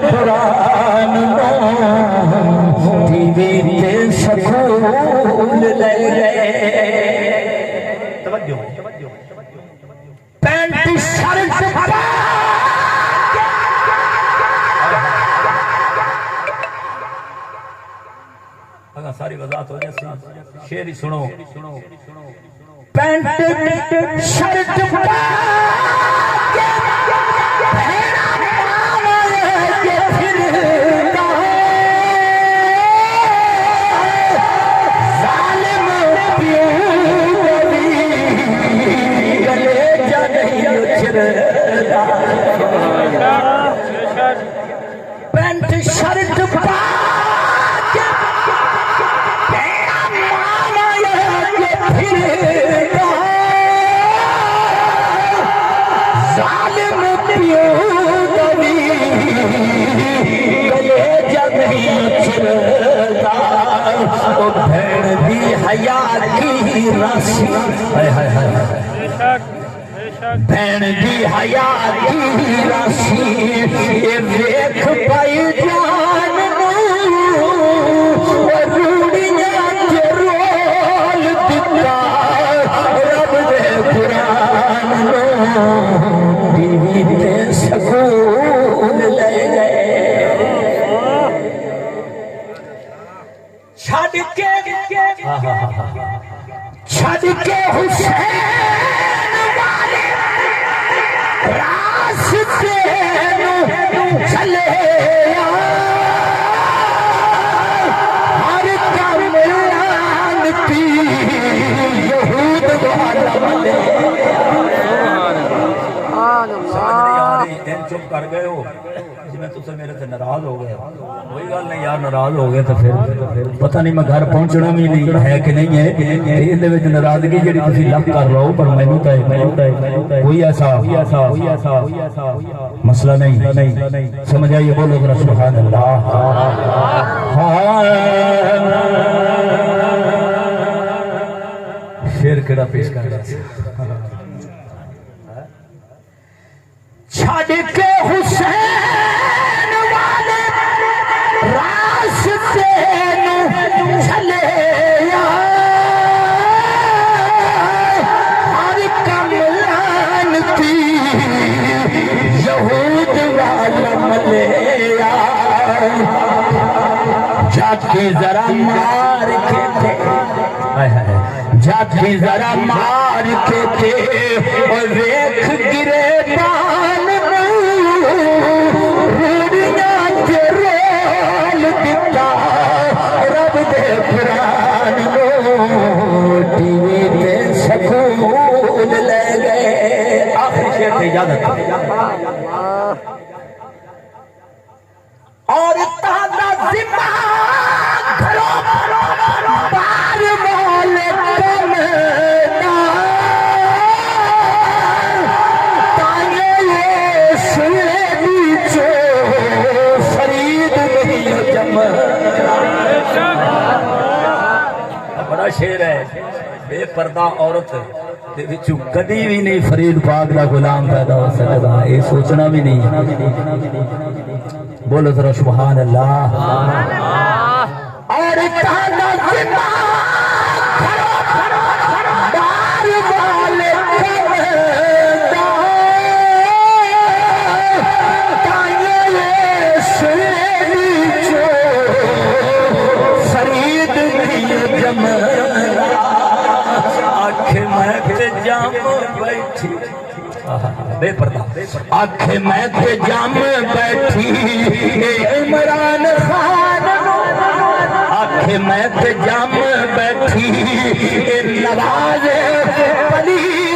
Quran TV ते school ले तवज्जो पैंट शर्ट अगर सारी वजाहत हो जाए शेर ही सुनो पैंट शर्ट पैंट शर्ट भेड़ दी हया की राशि भेड़ दी हया की राशि ये देख पाई जान रूड़ियां के रोल दिता रब दे कुरान टीवी ते सकूल ले गए छड़ के हुसैन वाले रास्ते चले हर कमरान पी यहूद वाला बने चुप कर गए हो जिन्हें तुझसे मेरे से नाराज हो गए वही गल नहीं यार नाराज हो गए तो फिर पता नहीं मैं घर पहुंचना भी नहीं है कि नहीं है ये नाराजगी जी तुम लग कर रहे हो पर मैनू कोई ऐसा मसला नहीं समझ आइए बोलो जरा सुभान अल्लाह शेर केड़ा पेश कर रहा छड़ के हुसैन वाले रास्ते चले हर कमलान थी यहूद वाला मले जाके जरा मार के थे जाके जरा मार के थे और रेख गिरे और तादा जिम्मा घरों बार मोले ताने ये सुने नीचे फरीद नहीं जम बड़ा शेर है बेपर्दा औरत कदी भी नहीं फरीद पाक का गुलाम पैदा हो सकता ये सोचना भी नहीं बोलो जरा सुभान अल्लाह और आखे मैं ते जाम बैठी इमरान खान आखे मैं ते जाम बैठी नवाज़े पली